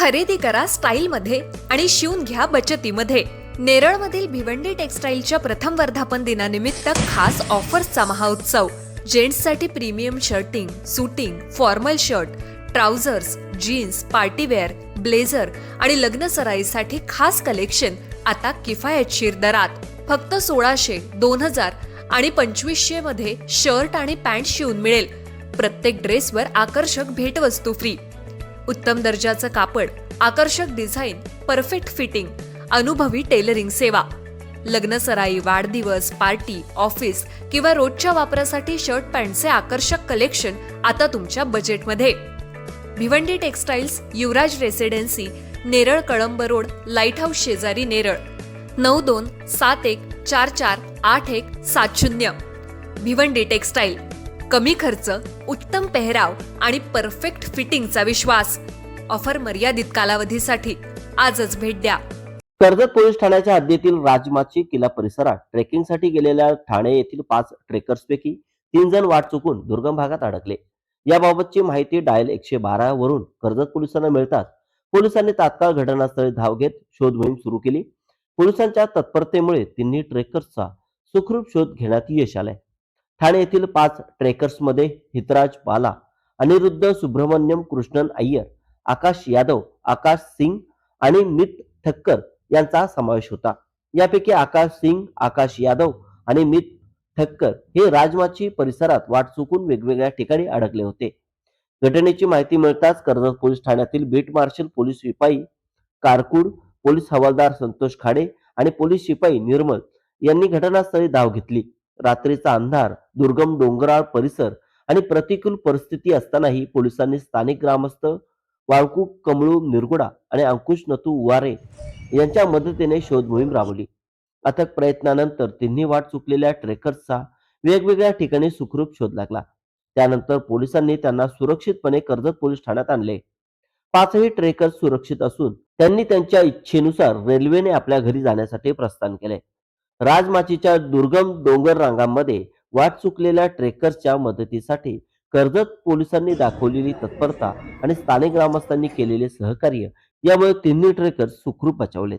खरेदी करा स्टाईलमध्ये आणि शिवून घ्या बचतीमध्ये. नेरळमधील भिवंडी टेक्सटाईलच्या प्रथम वर्धापन दिनानिमित्त खास ऑफर्सचा महाउत्सव. जेंट्ससाठी premium shirting, suiting, formal shirt, trousers, jeans, party wear, blazer आणि लग्न सराईसाठी खास कलेक्शन आता किफायतशीर दरात. फक्त 1600, 2000 आणि 2500 मध्ये शर्ट आणि पॅन्ट शिवून मिळेल. प्रत्येक ड्रेसवर आकर्षक भेटवस्तू फ्री. उत्तम दर्जाचं कापड, आकर्षक डिझाईन, परफेक्ट फिटिंग, अनुभवी टेलरिंग सेवा. लग्न सराई, वाढदिवस, पार्टी, ऑफिस किंवा रोजच्या वापरासाठी शर्ट पॅन्टचे आकर्षक कलेक्शन आता तुमच्या बजेटमध्ये. Bhiwandi textiles, Yuvraj residency, Neral Kalamb road, light house शेजारी, नेरळ. 9271448170. भिवंडी टेक्सटाईल. कमी खर्च, उत्तम पेहराव आणि परफेक्ट फिटिंगचा विश्वास. ऑफर मर्यादित कालावधीसाठी. आजच भेट द्या. कर्जत पोलीस ठाण्याच्या हद्दीतील राजमाची किल्ला परिसरात ट्रेकिंगसाठी गेलेल्या ठाणे येथील 5 ट्रेकर्सपैकी 3 जण वाट चुकून दुर्गम भागात अडकले. याबाबतची माहिती डायल 112 वरून कर्जत पोलिसांना मिळताच पोलिसांनी तात्काळ घटनास्थळी धाव घेत शोध मोहीम सुरू केली. पोलिसांच्या तत्परतेमुळे तिन्ही ट्रेकर्सचा सुखरूप शोध घेण्यात यश आलंय. ठाणे येथील 5 ट्रेकर्समध्ये हितराज बाला, अनिरुद्ध सुब्रमण्यम कृष्णन अय्यर, आकाश यादव, आकाश सिंग आणि मित ठक्कर यांचा समावेश होता. यापैकी आकाश सिंग, आकाश यादव आणि मित ठक्कर हे राजमाची परिसरात वाट चुकून वेगवेगळ्या ठिकाणी अडकले होते. घटनेची माहिती मिळताच कर्जत पोलीस ठाण्यातील बीट मार्शल पोलीस शिपाई कारकूड, पोलीस हवालदार संतोष खाडे आणि पोलीस शिपाई निर्मल यांनी घटनास्थळी धाव घेतली. रात्रीचा अंधार, दुर्गम डोंगराळ परिसर आणि प्रतिकूल परिस्थिती असतानाही पोलिसांनी स्थानिक ग्रामस्थ वाळकू कमळू निरगुडा आणि अंकुश नतू उवारे यांच्या मदतीने शोध मोहीम राबवली. अथक प्रयत्नानंतर तिन्ही वाट चुकलेल्या ट्रेकर्सचा वेगवेगळ्या ठिकाणी सुखरूप शोध लागला. त्यानंतर पोलिसांनी त्यांना सुरक्षितपणे कर्जत पोलीस ठाण्यात आणले. 5ही ट्रेकर्स सुरक्षित असून त्यांनी त्यांच्या इच्छेनुसार रेल्वेने आपल्या घरी जाण्यासाठी प्रस्थान केले. राजमाचीच्या दुर्गम डोंगर रांगांमध्ये वाट चुकलेल्या ट्रेकर्सच्या मदतीसाठी कर्जत पोलिसांनी दाखवलेली तत्परता आणि स्थानिक ग्रामस्थांनी केलेले सहकार्य यामुळे तिन्ही ट्रेकर्स सुखरूप बचावले.